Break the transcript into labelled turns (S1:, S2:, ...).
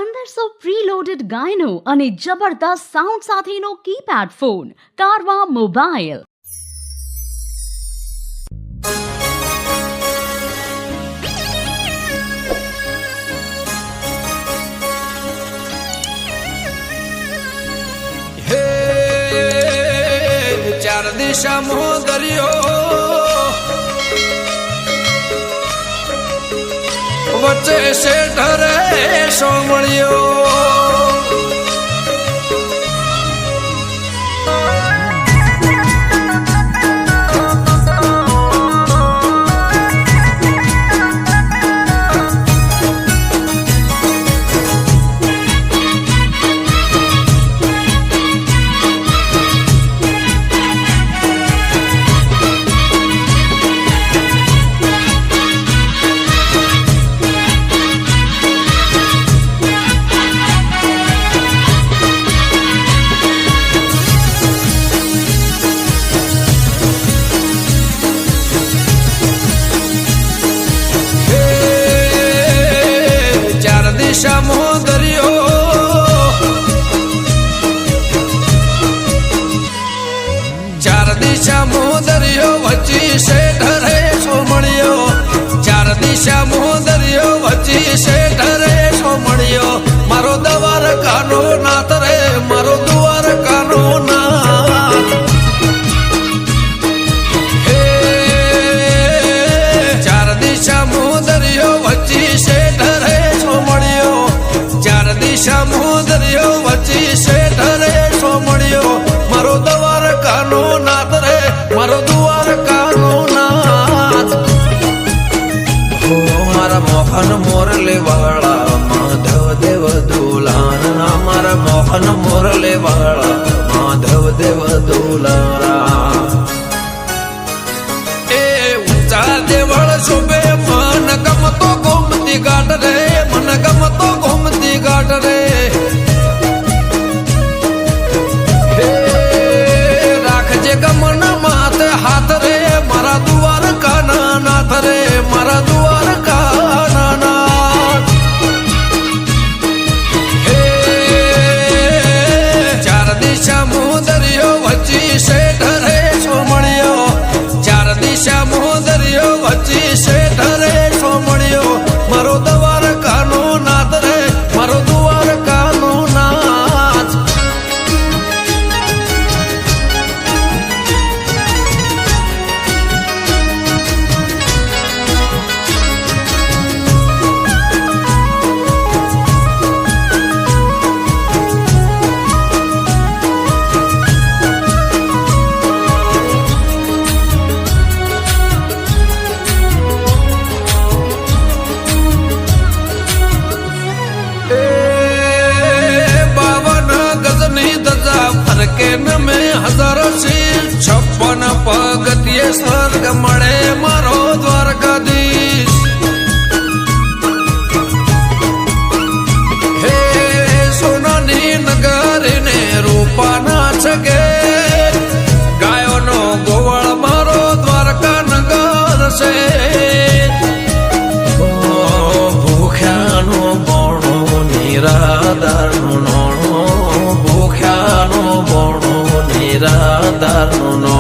S1: 1500 preloaded ગાયનો અને જબરદસ્ત sound સાથેનો કીપેડ ફોન કારવા મોબાઈલ.
S2: હે ચાર દિશામાં દરિયો વચ્ચે શેઠ રે સોમળિયો દરિયો ચાર દિશામાં દરિયો વચ્ચી શેઠ રે સોમળિયો ચાર દિશામાં દરિયો વચ્ચી શેઠ રે સોમળિયો મારો દવાર કાનો નાથ રે મારો દુવાર કાનો નાથ હે ચાર દિશામાં દરિયો વચ્ચી શેઠ રે સોમળિયો ચાર દિશામાં દરિયો વચ્ચી શેઠ રે સોમળિયો મારો દવાર કાનો નાથ રે મારો દુવાર કાનો નાથ હો મારા મોહન મોરલે વાળા માધવ દેવ દુલારા મારા મોહન મોરલે વાળા માધવ દેવ દુલારા એ ઊંચા દેવળ શોભે મન ગમતો ગોમતી ઘાટ રે મન ગમતો ગોમતી ઘાટ રે રાખજે ગમન માથે હાથ રે મારા દુવાર કાના નાથ રે મારા દુવાર કાના નાથ હે ચાર દિશામાં દરિયો વચ્ચી શેઠ રે સોમળિયો ચાર દિશામાં દરિયો વચ્ચી શેઠ રે સોમળિયો મારો દવાર કાનો નાથ રે મારો દુવાર કાનો નાથ કે નમે હજારો શીલ 56 પગથિયે સ્વર્ગ મળે મારો દ્વારકાધીશ હે સોનાની નગરીને રૂપાના છગે ગાયોનો ગોવાળ મારો દ્વારકા નગર છે ભૂખ્યાનો બોણો નિરાધારનો નોણો ભૂખ્યાનો બોણો નિરાધારનો